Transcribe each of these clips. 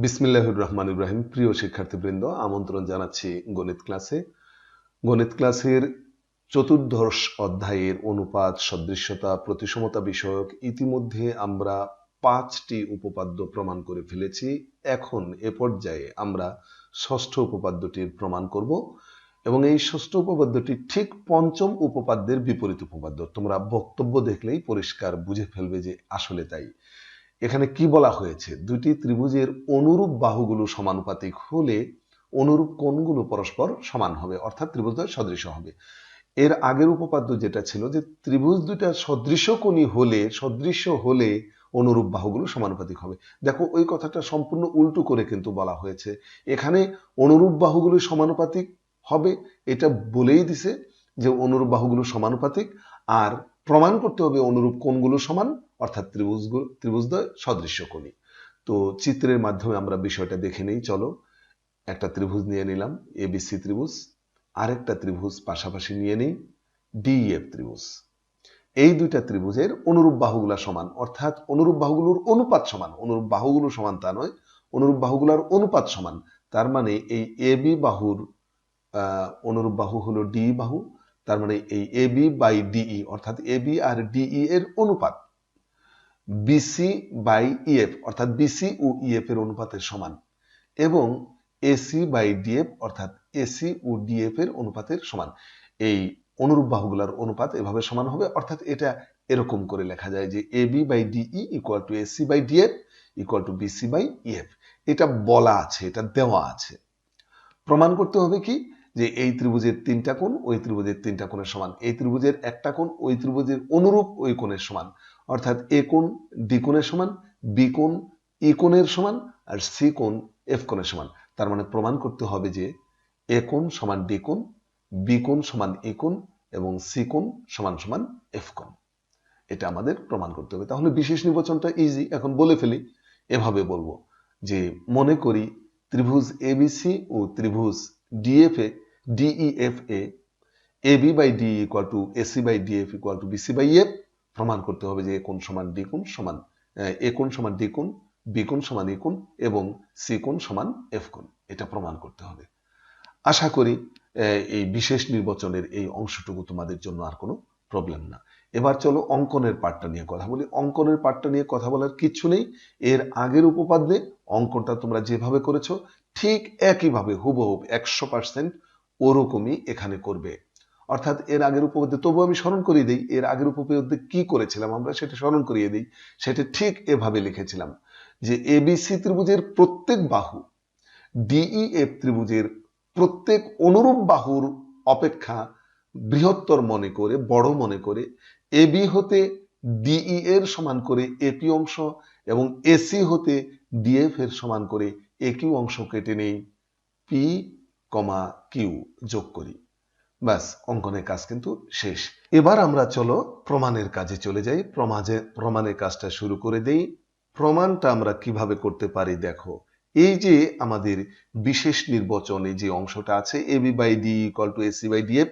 বিসমিল্লাহির রহমানির রহিম। প্রিয় শিক্ষার্থীবৃন্দ, আমন্ত্রণ জানাচ্ছি গণিত ক্লাসে। গণিত ক্লাসের চতুর্দশ অধ্যায়ের অনুপাত, সদৃশ্যতা, প্রতিসমতা বিষয়ক ইতিমধ্যে আমরা 5টি উপপাদ্য প্রমাণ করে ফেলেছি। এখন এ পর্যায়ে আমরা ষষ্ঠ উপপাদ্যটির প্রমাণ করব এবং এই ষষ্ঠ উপপাদ্যটি ঠিক পঞ্চম উপপাদ্যের বিপরীত উপপাদ্য। তোমরা বক্তব্য দেখলেই পরিষ্কার বুঝে ফেলবে যে আসলে তাই। এখানে কি বলা হয়েছে, দুটি ত্রিভুজের অনুরূপ বাহুগুলো সমানুপাতিক হলে অনুরূপ কোণগুলো পরস্পর সমান হবে, অর্থাৎ ত্রিভুজদ্বয় সদৃশ হবে। এর আগের উপপাদ্য যেটা ছিল যে ত্রিভুজ দুইটা সদৃশ্য হলে অনুরূপ বাহুগুলো সমানুপাতিক হবে। দেখো, ওই কথাটা সম্পূর্ণ উল্টো করে কিন্তু বলা হয়েছে। এখানে অনুরূপ বাহুগুলো সমানুপাতিক হবে এটা বলেই দিছে যে অনুরূপ বাহুগুলো সমানুপাতিক, আর প্রমাণ করতে হবে অনুরূপ কোণগুলো সমান, অর্থাৎ ত্রিভুজদ্বয় সদৃশ্যকোণী। তো চিত্রের মাধ্যমে আমরা বিষয়টা দেখে নেই। চলো, একটা ত্রিভুজ নিয়ে নিলাম এবিসি ত্রিভুজ, আরেকটা ত্রিভুজ পাশাপাশি নিয়ে নেই ডিইএফ ত্রিভুজ। এই দুইটা ত্রিভুজের অনুরূপ বাহুগুলা সমান, অর্থাৎ অনুরূপ বাহুগুলোর অনুপাত সমান। অনুরূপ বাহুগুলো সমান তা নয়, অনুরূপ বাহুগুলোর অনুপাত সমান। তার মানে এই এবি বাহুর অনুরূপ বাহু হলো ডি বাহু। তার মানে এই এবি বাই ডিই অর্থাৎ এবি আর ডিই এর অনুপাত বিসি বাই ইএফ অর্থাৎ বিসি ও ইএফ এর অনুপাতের সমান, এবং এসি বাই ডিএফ অর্থাৎ এসি ও ডিএফ এর অনুপাতের সমান। এই অনুরূপ বাহুগুলোর অনুপাত এভাবে সমান হবে, অর্থাৎ এটা এরকম করে লেখা যায় যে AB by DE equal to AC by DF equal to BC by EF. এটা বলা আছে, এটা দেওয়া আছে। প্রমাণ করতে হবে কি, যে এই ত্রিভুজের তিনটা কোণ ওই ত্রিভুজের তিনটা কোণের সমান, এই ত্রিভুজের একটা কোণ ওই ত্রিভুজের অনুরূপ ওই কোণের সমান, অর্থাৎ এ কোণ ডি কোণের সমান, বি কোণ ই কোণের সমান, আর সি কোণ এফ কোণের সমান। তার মানে প্রমাণ করতে হবে যে এ কোণ সমান ডি কোণ, বি কোণ সমান ই কোণ এবং সি কোণ সমান সমান এফ কোণ। এটা আমাদের প্রমাণ করতে হবে। তাহলে বিশেষ নির্বাচনটা ইজি, এখন বলে ফেলি। এভাবে বলবো যে মনে করি ত্রিভুজ এবিসি ও ত্রিভুজ ডিইএফ এ AB by D equal to AC by DF equal to BC by F. প্রমাণ করতে হবে যে এ কোণ সমান ডি কোণ সমান এ কোণ সমান ডি কোণ, বি কোণ সমান ই কোণ এবং সি কোণ সমান এফ কোণ। এটা প্রমাণ করতে হবে। আশা করি এই বিশেষ নির্বাচনের এই অংশটুকু তোমাদের জন্য আর কোনো প্রবলেম না। এবার চলো অঙ্কনের পার্টটা নিয়ে কথা বলি। অঙ্কনের পার্টটা নিয়ে কথা বলার কিচ্ছু নেই। এর আগের উপপাদ্যে অঙ্কনটা তোমরা যেভাবে করেছো ঠিক একইভাবে হুবহু 100% ওরকমই এখানে করবে। অর্থাৎ এর আগের উপপাদ্যে, তবু আমি স্মরণ করিয়ে দিই এর আগের উপপাদ্যে কি করেছিলাম আমরা, সেটা স্মরণ করিয়ে দিই। সেটা ঠিক এভাবে লিখেছিলাম যে এবিসি ত্রিভুজের প্রত্যেক বাহু ডিইএফ ত্রিভুজের প্রত্যেক অনুরূপ বাহুর অপেক্ষা বৃহত্তর মনে করে, বড় মনে করে এবি হতে ডিই এর সমান করে এপি অংশ এবং এসি হতে ডিএফ এর সমান করে একিউ অংশ কেটে নেই, পি কমা কিউ যোগ করি। ব্যাস, অঙ্কনের কাজ কিন্তু শেষ। এবার আমরা চলো প্রমাণের কাজে চলে যাই। প্রমাণের কাজটা শুরু করে দেই। প্রমাণটা আমরা কিভাবে করতে পারি দেখো। এই যে আমাদের বিশেষ নির্বাচনে যে অংশটা আছে AB by D equal to AC by DF,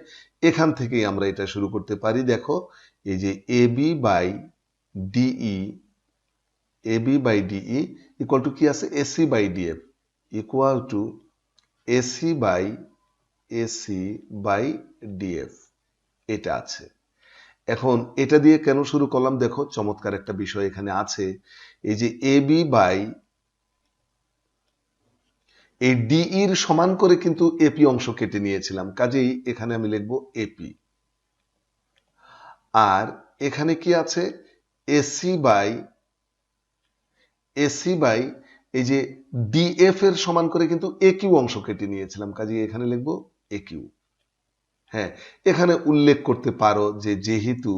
এখান থেকেই আমরা এটা শুরু করতে পারি। দেখো, এই যে AB by DE equal to কি আছে, AC by DF equal to AC by DF, এটা আছে। এখন এটা দিয়ে কেন শুরু করলাম দেখো, চমৎকার একটা বিষয় এখানে আছে। এই যে এবি বাই এই ডিইর সমান করে কিন্তু এপি অংশ কেটে নিয়েছিলাম, কাজেই এখানে আমি লিখবো এপি। আর এখানে কি আছে, এসি বাই এই যে ডিএফ এর সমান করে কিন্তু একিউ অংশ কেটে নিয়েছিলাম, কাজেই এখানে লিখবো একিউ। হ্যাঁ, এখানে উল্লেখ করতে পারো যে যেহেতু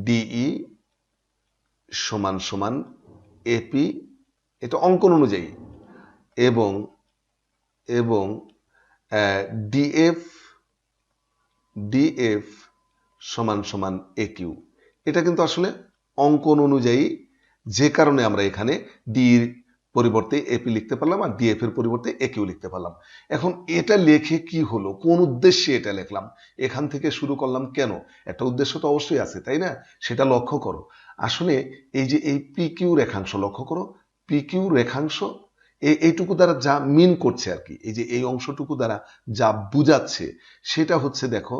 ডিই সমান সমান এপি, এটা অঙ্কন অনুযায়ী, এবং ডিএফ সমান সমান একিউ, এটা কিন্তু আসলে অঙ্কন অনুযায়ী, যে কারণে আমরা এখানে ডির পরিবর্তে এপি লিখতে পারলাম আর ডিএফ এর পরিবর্তে একিউ লিখতে পারলাম। এখন এটা লেখে কি হলো, কোন উদ্দেশ্যে এটা লিখলাম, এখান থেকে শুরু করলাম কেন, একটা উদ্দেশ্য তো অবশ্যই আছে, তাই না? সেটা লক্ষ্য করো। আসলে এই যে এই পিকিউ রেখাংশ লক্ষ্য করো, পিকিউ রেখাংশ এইটুকু দ্বারা যা মিন করছে আর কি, এই যে এই অংশটুকু দ্বারা যা বুঝাচ্ছে সেটা হচ্ছে, দেখো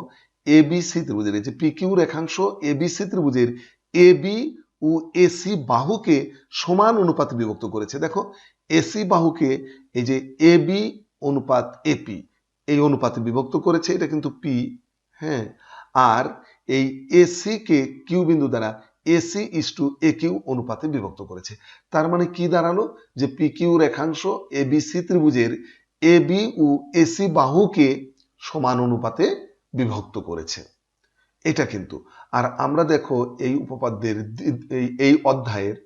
এবিসি ত্রিভুজের এই যে পিকিউ রেখাংশ এবিসি ত্রিভুজের এবি ও এসি বাহুকে সমান অনুপাতে বিভক্ত করেছে। দেখো এসি বাহুকে এই যে এবি অনুপাত এপি এই অনুপাতে বিভক্ত করেছে, এটা কিন্তু পি, হ্যাঁ। আর এই এসি কে কিউ বিন্দু দ্বারা AC is to A Q অনুপাতে বিভক্ত করেছে। তার মানে কি দাঁড়ালো, যে পি কিউ রেখাংশ এবিসি ত্রিভুজের এবি ও এসি বাহুকে সমান অনুপাতে বিভক্ত করেছে, এটা কিন্তু। আর আমরা দেখো এই উপপাদ্যের এই অধ্যায়ের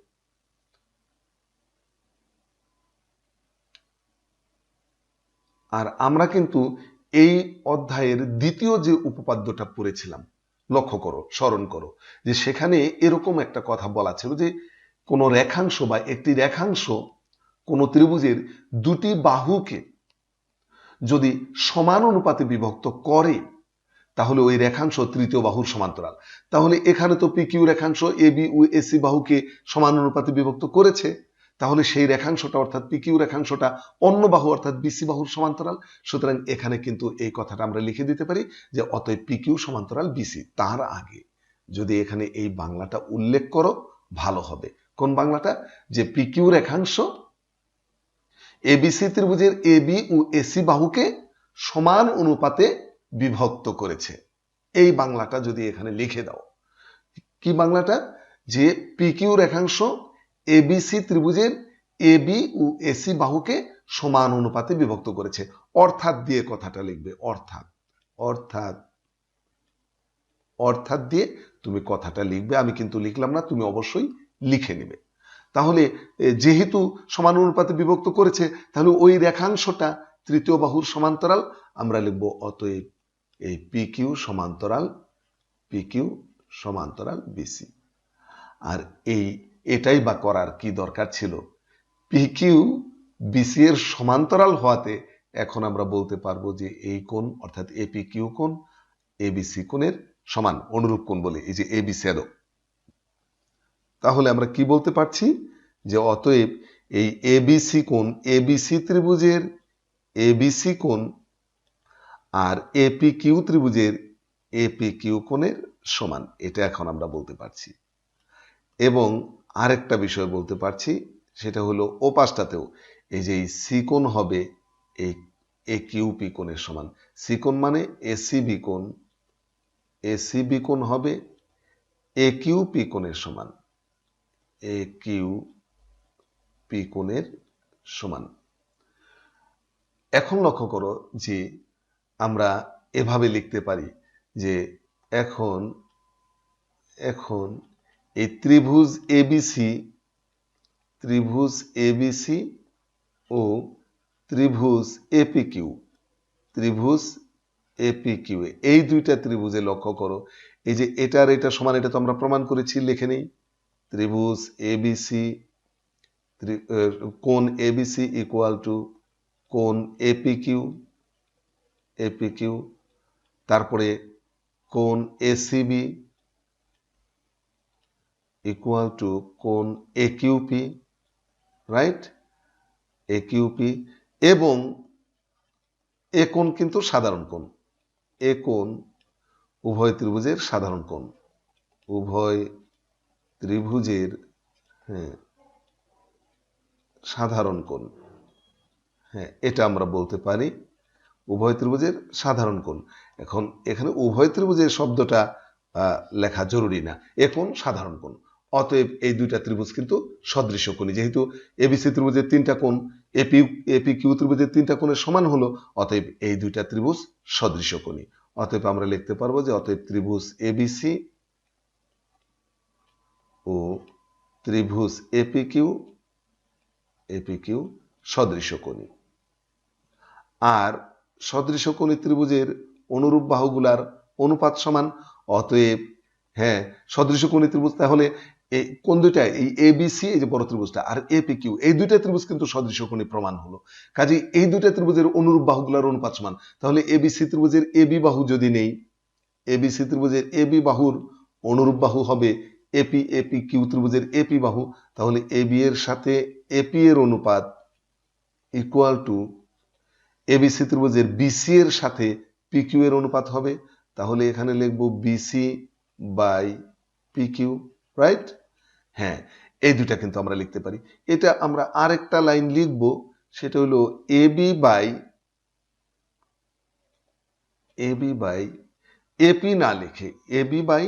আমরা কিন্তু এই অধ্যায়ের দ্বিতীয় যে উপপাদ্যটা পড়েছিলাম, লক্ষ্য করো, স্মরণ করো, যে সেখানে এরকম একটা কথা বলা ছিল যে কোনো রেখাংশ বা একটি রেখাংশ কোনো ত্রিভুজের দুটি বাহুকে যদি সমান অনুপাতে বিভক্ত করে তাহলে ওই রেখাংশ তৃতীয় বাহুর সমান্তরাল। তাহলে এখানে তো পি কিউ রেখাংশ এবি ও এসি বাহুকে সমান অনুপাতে বিভক্ত করেছে, তাহলে সেই রেখাংশটা অর্থাৎ পি কিউ রেখাংশটা অন্য বাহু অর্থাৎ বিসি বাহুর সমান্তরাল। সুতরাং এখানে কিন্তু এই কথাটা আমরা লিখে দিতে পারি যে অতএব পি কিউ সমান্তরাল বিসি। তার আগে যদি এখানে এই বাংলাটা উল্লেখ করো ভালো হবে। কোন বাংলাটা? যে পি কিউ রেখাংশ এবিসি ত্রিভুজের এবি ও এসি বাহুকে সমান অনুপাতে বিভক্ত করেছে, এই বাংলাটা যদি এখানে লিখে দাও। কি বাংলাটা? যে পি কিউ রেখাংশ এবিসি ত্রিভুজের এবি ও এসি বাহুকে সমান অনুপাতে বিভক্ত করেছে, অর্থাৎ দিয়ে কথাটা লিখবে, অর্থাৎ অর্থাৎ অর্থাৎ দিয়ে তুমি কথাটা লিখবে। আমি কিন্তু লিখলাম না, তুমি অবশ্যই লিখে নেবে। তাহলে যেহেতু সমান অনুপাতে বিভক্ত করেছে, তাহলে ওই রেখাংশটা তৃতীয় বাহুর সমান্তরাল। আমরা লিখব অতএব এই পি কিউ সমান্তরাল বিসি। আর এটাই বা করার কি দরকার ছিল? পি কিউ বিসি এর সমান্তরাল হওয়াতে এখন আমরা বলতে পারবো যে এই কোণ অর্থাৎ এপি কিউ কোণ এবিসি কোণের সমান, অনুরূপ কোণ বলে, এই যে এবি শ্যাডো। তাহলে আমরা কি বলতে পারছি? যে অতএব এই এবিসি কোণ এবিসি ত্রিভুজের এবিসি কোণ আর এপি কিউ ত্রিভুজের এপি কিউ কোণের সমান, এটা এখন আমরা বলতে পারছি। এবং আরেকটা বিষয় বলতে পারছি, সেটা হলো ও পাশটাতেও এই যে সি কোণ হবে এই এ কিউ পি কোণের সমান। সি কোণ মানে এসিবি কোণ হবে এ কিউ পি কোণের সমান, এ কিউ পি কোণের সমান। এখন লক্ষ্য করো যে আমরা এভাবে লিখতে পারি যে এখন এই ত্রিভুজ এবিসি ও ত্রিভুজ এপিকিউ এই দুইটা ত্রিভুজে লক্ষ্য করো, এই যে এটার এটা সমান, এটা তো আমরা প্রমাণ করেছি, লিখে নেই। ত্রিভুজ এবিসি কোণ এবিসি ইকুয়াল টু কোণ এপিকিউ, তারপরে কোণ এসিবি ইকুয়াল টু কোণ একিউপি, রাইট, একিউপি। এবং এ কোণ কিন্তু সাধারণ কোণ, এ কোণ উভয় ত্রিভুজের সাধারণ কোণ, উভয় ত্রিভুজের সাধারণ কোণ, হ্যাঁ, এটা আমরা বলতে পারি উভয় ত্রিভুজের সাধারণ কোণ। এখন এখানে উভয় ত্রিভুজের শব্দটা লেখা জরুরি না, এ কোণ সাধারণ কোণ। অতএব এই দুইটা ত্রিভুজ কিন্তু সদৃশকোণী, যেহেতু এবিসি ত্রিভুজের তিনটা কোণ এপি কিউ ত্রিভুজের তিনটা কোণের সমান হলো, অতএব এই দুইটা ত্রিভুজ সদৃশকোণী। অতএব আমরা লিখতে পারবো যে অতএব ত্রিভুজ এবিসি ও ত্রিভুজ এপিকিউ সদৃশকোণী। আর সদৃশকোণী ত্রিভুজের অনুরূপ বাহুগুলার অনুপাত সমান। অতএব সদৃশকোণী ত্রিভুজ তাহলে এই কোন দুইটা, এই এবিসি এই যে বড় ত্রিভুজটা আর এপিকিউ এই দুইটা ত্রিভুজ কিন্তু সদৃশকোণী প্রমাণ হলো। কাজে এই দুইটা ত্রিভুজের অনুরূপ বাহুগুলার অনুপাত সমান। তাহলে এবিসি ত্রিভুজের এবি বাহু যদি নেই, এবিসি ত্রিভুজের এবি বাহুর অনুরূপ বাহু হবে এপি কিউ ত্রিভুজের এপি বাহু। তাহলে এবি এর সাথে এপি এর অনুপাত ইকুয়াল টু এবিসি ত্রিভুজের বিসি এর সাথে পিকিউ এর অনুপাত হবে। তাহলে এখানে লিখবো বিসি বাই পিকিউ, রাইট? হ্যাঁ, এই দুইটা কিন্তু আমরা লিখতে পারি। এটা আমরা আরেকটা লাইন লিখবো, সেটা হলো এবি বাই এপি না লিখে, এবি বাই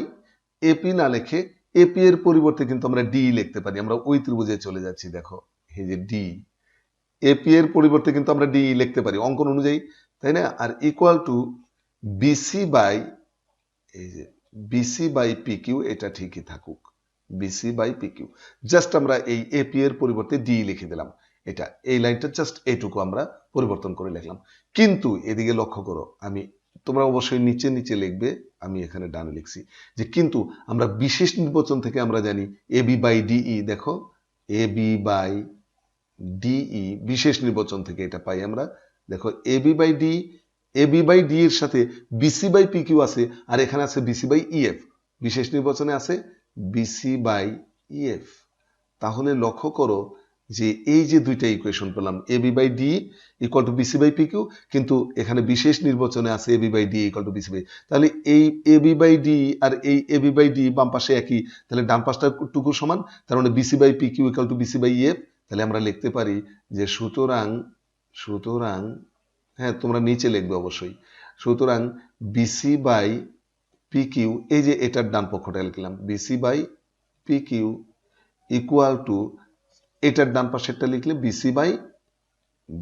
এপি না লিখে এপি এর পরিবর্তে কিন্তু আমরা ডি লিখতে পারি। আমরা ওই ত্রিভুজে চলে যাচ্ছি, দেখো এই যে ডি, এপি এর পরিবর্তে কিন্তু আমরা ডি লিখতে পারি অঙ্কন অনুযায়ী, তাই না? আর ইকুয়াল টু বিসি বাই, এই যে বিসি বাই পিকিউ, এটা ঠিকই থাকুক, বিসি বাই পিকিউ। জাস্ট আমরা এই এপি এর পরিবর্তে ডি লিখে দিলাম। এটা এই লাইনটা জাস্ট এইটুকু আমরা পরিবর্তন করে লিখলাম। কিন্তু এদিকে লক্ষ্য করো, তোমরা অবশ্যই নিচে নিচে লিখবে, আমি এখানে ডানে লিখছি যে কিন্তু আমরা বিশেষ নির্বাচন থেকে আমরা জানি এবি বাই ডিই, দেখো এবি বাই ডিই বিশেষ নির্বাচন থেকে এটা পাই আমরা। দেখো এবি বাই ডি এর সাথে বিসি বাই পিকিউ আছে, আর এখানে আছে বিসি বাই ইএফ, বিশেষ নির্বাচনে আছে বিসি বাই ইএফ। তাহলে লক্ষ্য করো যে এই যে দুইটা ইকুয়েশন পেলাম, AB by D equal to BC by PQ, কিন্তু এখানে বিশেষ নির্বাচনে আছে AB by D equal to BC by, তাহলে এই এবি বাই ডি আর এই এবি বাই ডি বাম পাশে একই, তাহলে ডান পাশটা টুকু সমান, তার মানে BC by PQ equal to BC by EF. তাহলে আমরা লিখতে পারি যে সুতরাং হ্যাঁ, তোমরা নিচে লিখবে অবশ্যই, সুতরাং বিসি বাই পিকিউ, এই যে এটার ডান পক্ষটা লিখলাম, BC by PQ equal to এটার ডান পাশেরটা লিখলে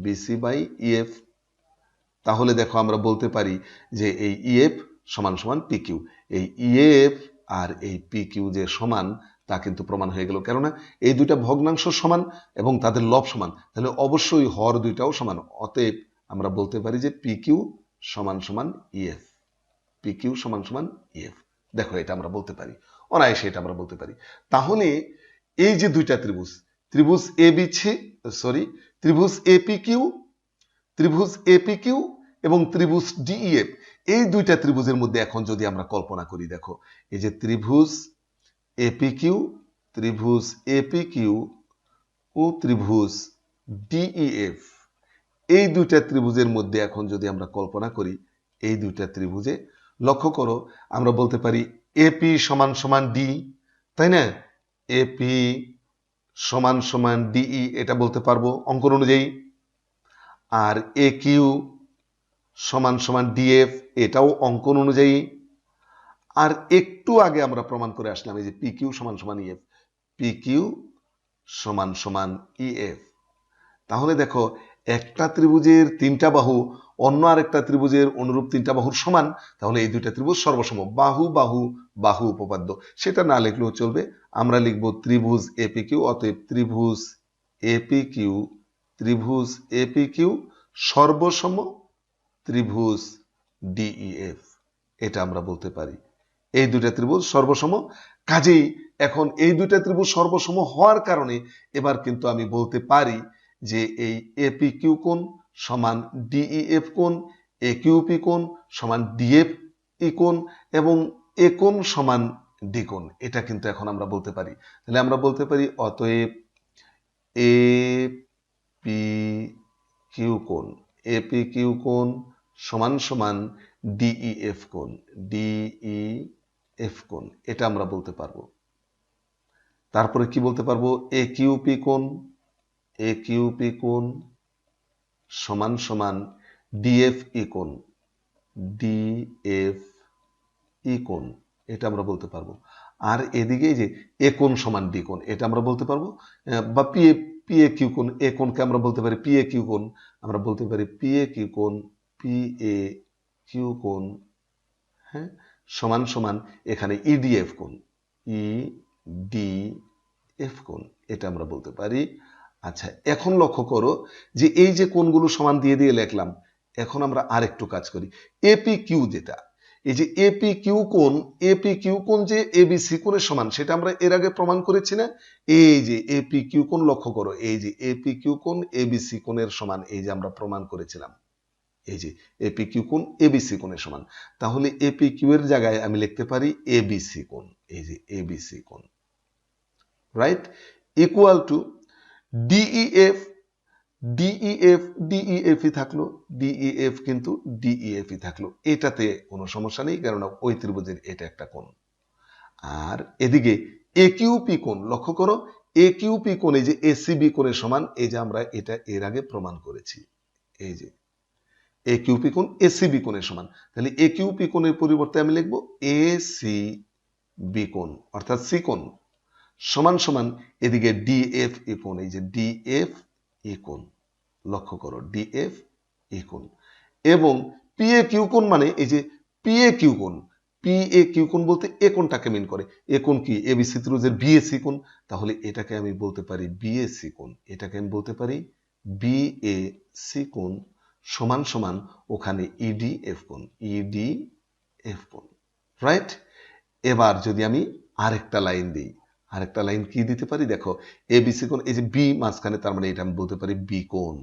বিসি বাই ইএফ। তাহলে দেখো আমরা বলতে পারি যে এই ইএফ সমান সমান পিকিউ, এই ইএফ আর এই পিকিউ যে সমান তা কিন্তু প্রমাণ হয়ে গেল, কেননা এই দুইটা ভগ্নাংশ সমান এবং তাদের লব সমান, তাহলে অবশ্যই হর দুইটাও সমান। অতএব আমরা বলতে পারি যে পিকিউ সমান সমান ইএফ, পিকিউ সমান সমান ইএফ। দেখো এটা আমরা বলতে পারি, অনায়াসে এটা আমরা বলতে পারি। তাহলে এই যে দুইটা ত্রিভুজ এপিকিউ এবং ত্রিভুজ ডিইএফ, এই দুইটা ত্রিভুজের মধ্যে এখন যদি আমরা কল্পনা করি, দেখো এই যে ত্রিভুজ এপিকিউ ও ত্রিভুজ ডিইএফ, এই দুইটা ত্রিভুজের মধ্যে এখন যদি আমরা কল্পনা করি, এই দুইটা ত্রিভুজে লক্ষ্য করো আমরা বলতে পারি এপি সমান সমান ডি, তাই না? এপি সমান সমান ডিই, এটা বলতে পারবো অঙ্কন অনুযায়ী। আর এ কিউ সমান সমান ডিএফ, এটাও অঙ্কন অনুযায়ী। আর একটু আগে আমরা প্রমাণ করে আসলাম এই যে পিকিউ সমান সমান ইএফ, পিকিউ সমান সমান ইএফ। তাহলে দেখো একটা ত্রিভুজের তিনটা বাহু অন্য আরেকটা ত্রিভুজের অনুরূপ তিনটা বাহুর সমান, তাহলে এই দুইটা ত্রিভুজ সর্বসম, বাহু উপপাদ্য, সেটা না লিখলেও চলবে। আমরা লিখব ত্রিভুজ এপিকিউ, অতএব ত্রিভুজ এপিকিউ সর্বসম ত্রিভুজ ডিইএফ, এটা আমরা বলতে পারি। এই দুইটা ত্রিভুজ সর্বসম, কাজেই এখন এই দুইটা ত্রিভুজ সর্বসম হওয়ার কারণে এবার কিন্তু আমি বলতে পারি যে এই এপিকিউ কোণ সমান ডিইএফ কোণ, একিউপি কোণ সমান ডিএফই কোণ এবং এ কোণ সমান ডি কোণ, এটা কিন্তু এখন আমরা বলতে পারি। তাহলে আমরা বলতে পারি অতএব এপিকিউ কোণ সমান সমান ডিইএফ কোণ, এটা আমরা বলতে পারবো। তারপরে কি বলতে পারবো, একিউপি কোণ সমান সমান ডিএফই কোণ, এটা আমরা বলতে পারবো। আর এদিকে যে এ কোণ সমান ডি কোণ, এটা আমরা বলতে পারবো। বা পিএ কিউ কোণ, এ কোণকে আমরা বলতে পারি পিএ কিউ কোণ, আমরা বলতে পারি পিএ কিউ কোণ, হ্যাঁ, সমান সমান এখানে ইডিএফ কোণ, এটা আমরা বলতে পারি। আচ্ছা, এখন লক্ষ্য করো যে এই যে কোণগুলো সমান দিয়ে দিয়ে লিখলাম, এখন আমরা আরেকটু কাজ করি। এপিকিউ যেটা, এই যে এপিকিউ কোণ যে এবিসি কোণের সমান, সেটা আমরা এর আগে প্রমাণ করেছি না? এই যে এপিকিউ কোণ, লক্ষ্য করো এই যে এপিকিউ কোণ এবিসি কোণের সমান, এই যে আমরা প্রমাণ করেছিলাম এই যে এপিকিউ কোণ এবিসি কোণের সমান। তাহলে এপিকিউ এর জায়গায় আমি লিখতে পারি এবিসি কোণ, এই যে এবিসি কোণ, right? Equal to DEF, DEF ডিইএফই থাকলো, ডিইএফ কিন্তু ডিইএফই থাকলো, এটাতে কোনো সমস্যা নেই, কারণ ওই ত্রিভুজের এটা একটা কোণ। আর এদিকে একিউপি কোণ, লক্ষ্য করো একিউপি কোণ এই যে এসিবি কোণের সমান, এই যে আমরা এটা এর আগে প্রমাণ করেছি, এই যে একিউপি কোণ এসিবি কোণের সমান। তাহলে একিউপি কোণের পরিবর্তে আমি লিখবো এসিবি কোণ, অর্থাৎ সি কোণ সমান সমান এদিকে ডিএফ ই কোণ, এই যে ডিএফ ই কোণ, লক্ষ্য করো ডিএফ ই কোণ। এবং পিএ কিউ কোণ মানে এই যে পিএ কিউ কোণ, পিএ কিউ কোণ বলতে এ কোণটাকে মিন করে। এ কোণ কি এবিসি ত্রিভুজের বিএসি কোণ, তাহলে এটাকে আমি বলতে পারি বিএসি কোণ, এটাকে আমি বলতে পারি বিএসি কোণ সমান সমান ওখানে ইডিএফ কোণ, ইডিএফ কোণ, রাইট। এবার যদি আমি আরেকটা লাইন দিই, আরেকটা লাইন কি দিতে পারি দেখো, এবিসি কোণ এই যে বি মাঝখানে, তার মানে এটা আমি বলতে পারি বি কোণ,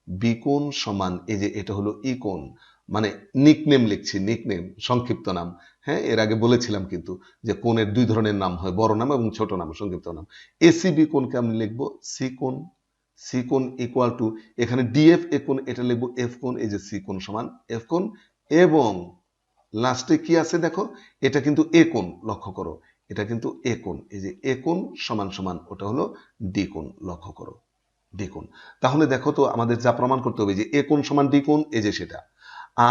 বি কোণ সমান এই যে এটা হলো ই কোণ, মানে নিকনেম লিখছি, নিকনেম সংক্ষিপ্ত নাম। হ্যাঁ, এর আগে বলেছিলাম কিন্তু যে কোণের দুই ধরনের নাম হয়, বড় নাম এবং ছোট নাম, সংক্ষিপ্ত নাম। এসিবি কোণকে আমি লিখবো সি কোণ, সি কোণ ইকুয়াল টু এখানে ডিএফ এ কোণ, এটা লিখবো এফ কোণ, এই যে সি কোণ সমান এফ কোণ। এবং লাস্টে কি আছে দেখো, এটা কিন্তু এ কোণ, লক্ষ্য করো এটা কিন্তু এ কোণ, এই যে এ কোণ সমান সমান ওটা হলো ডি কোণ, লক্ষ্য করো ডি কোণ। তাহলে দেখো তো আমাদের যা প্রমাণ করতে হবে যে এ কোণ সমান ডি কোণ, এই যে সেটা,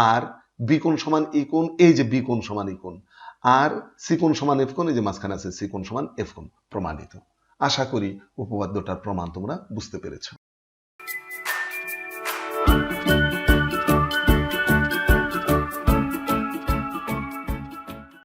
আর বি কোণ সমান ই কোণ, এই যে বি কোণ সমান ই কোণ, আর সি কোণ সমান এফ কোণ, এই যে মাঝখানে আছে সি কোণ সমান এফ কোণ, প্রমাণিত। আশা করি উপপাদ্যটার প্রমাণ তোমরা বুঝতে পেরেছো।